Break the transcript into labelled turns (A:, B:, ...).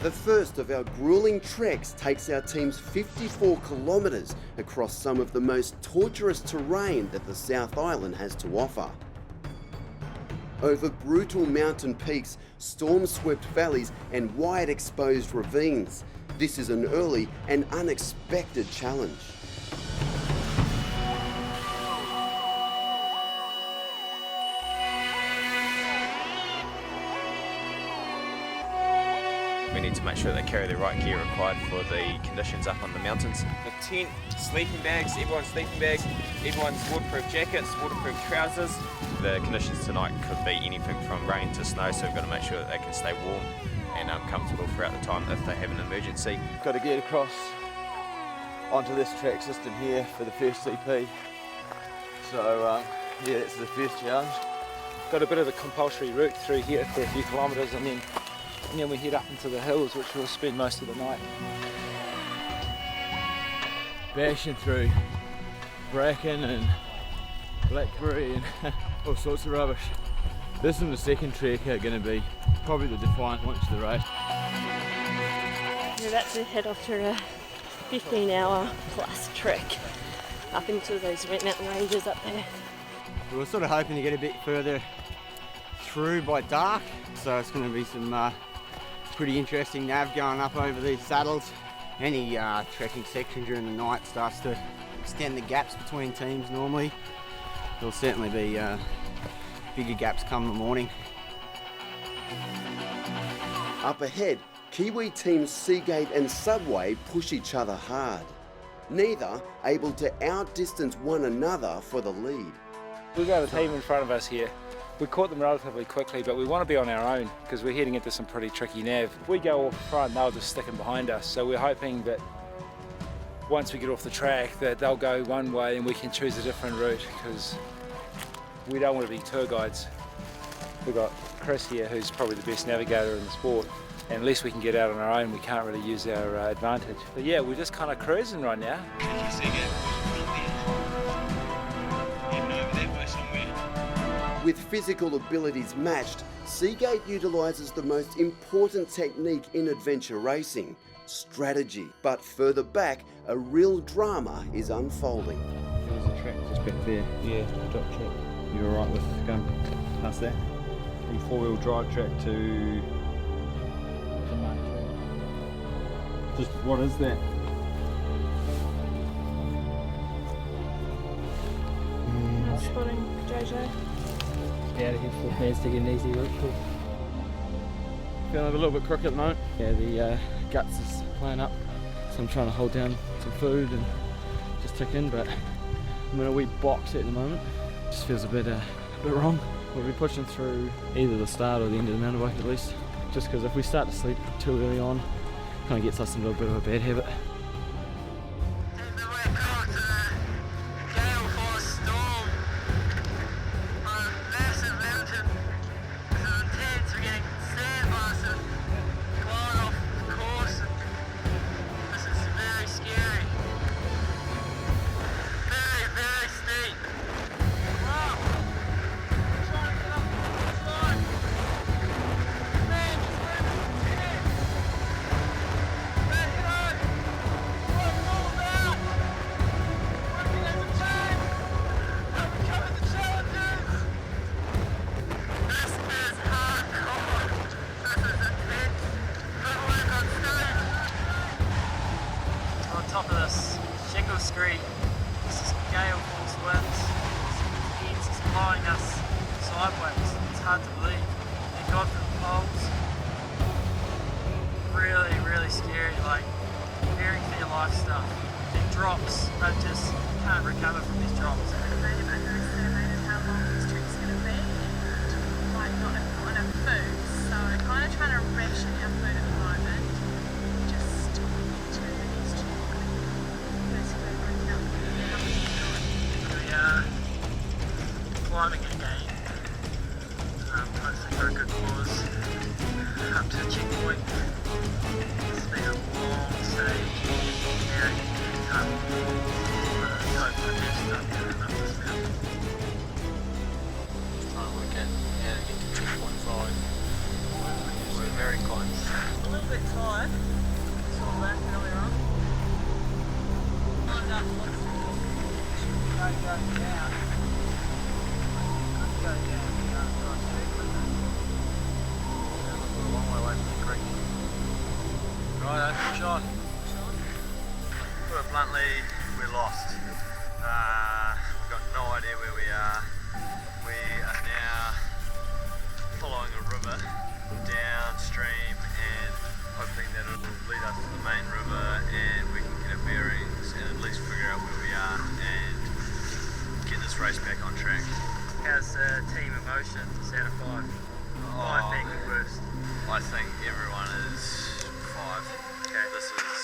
A: The first of our grueling treks takes our teams 54 kilometres across some of the most torturous terrain that the South Island has to offer. Over brutal mountain peaks, storm-swept valleys and wide exposed ravines. This is an early and unexpected challenge.
B: We need to make sure they carry the right gear required for the conditions up on the mountains.
C: The tent, sleeping bags, everyone's sleeping bags, everyone's waterproof jackets, waterproof trousers.
B: The conditions tonight could be anything from rain to snow, so we've got to make sure that they can stay warm and comfortable throughout the time if they have an emergency.
D: Got to get across onto this track system here for the first CP. So yeah, that's the first challenge.
E: Got a bit of a compulsory route through here for a few kilometres, and then we head up into the hills, which we'll spend most of the night.
D: Bashing through bracken and blackberry and all sorts of rubbish. This and the second trek are going to be probably the defining points of the race.
F: We're about to head off to a 15-hour plus trek up into those wet mountain ranges up there.
G: We were sort of hoping to get a bit further through by dark, so it's going to be some pretty interesting nav going up over these saddles. Any trekking section during the night starts to extend the gaps between teams normally. There'll certainly be bigger gaps come the morning.
A: Up ahead, Kiwi teams Seagate and Subway push each other hard, neither able to outdistance one another for the lead.
E: We've got a team in front of us here. We caught them relatively quickly, but we want to be on our own because we're heading into some pretty tricky nav. If we go off front, they'll just stick in behind us. So we're hoping that once we get off the track that they'll go one way and we can choose a different route, because we don't want to be tour guides. We've got Chris here, who's probably the best navigator in the sport, and unless we can get out on our own, we can't really use our advantage. But yeah, we're just kind of cruising right now.
A: With physical abilities matched, Seagate utilises the most important technique in adventure racing, strategy. But further back, a real drama is unfolding.
D: There's a track just back there. Yeah, drop track. You're alright with going past that? The four-wheel drive track to the main track. Just what is that?
F: Spotting JJ.
H: Out of here for plans to get an easy route through.
D: Feeling a little bit crook at the moment.
H: Yeah, the guts is playing up, so I'm trying to hold down some food and just tick in, but I'm in a wee box at the moment. Just feels a bit wrong. We'll be pushing through either the start or the end of the mountain bike at least, just because if we start to sleep too early on, it kind of gets us into a bit of a bad habit.
I: Top of this shingle scree, this is gale force winds, it's blowing us sideways. It's hard to believe. Thank God for the poles. Really, really scary, like fearing for your life stuff. The drops, but just can't recover from these drops.
J: They've underestimated how long this trip's going to be and like not enough food, so we're kind of trying to ration our food at the moment.
I: Climbing again, hopefully for a good cause, up to the checkpoint. It's been a long stage, very tough, but hopefully we'll start getting up this mountain.
K: Trying to work out how to get to checkpoint 5
C: inclines.
I: A little bit tired. Saw back earlier on. Lined up lots of go down. Could go down across there, couldn't it? Yeah, we're a long way away from the creek. Right, push on. Put it bluntly, we're lost. We've got no idea where we are. We are now following a river downstream and hoping that it will lead us to the main river and we can get our bearings and at least figure out where we are and get this race back on track. How's team emotions out of 5? I think worst. I think everyone is 5. Okay. This is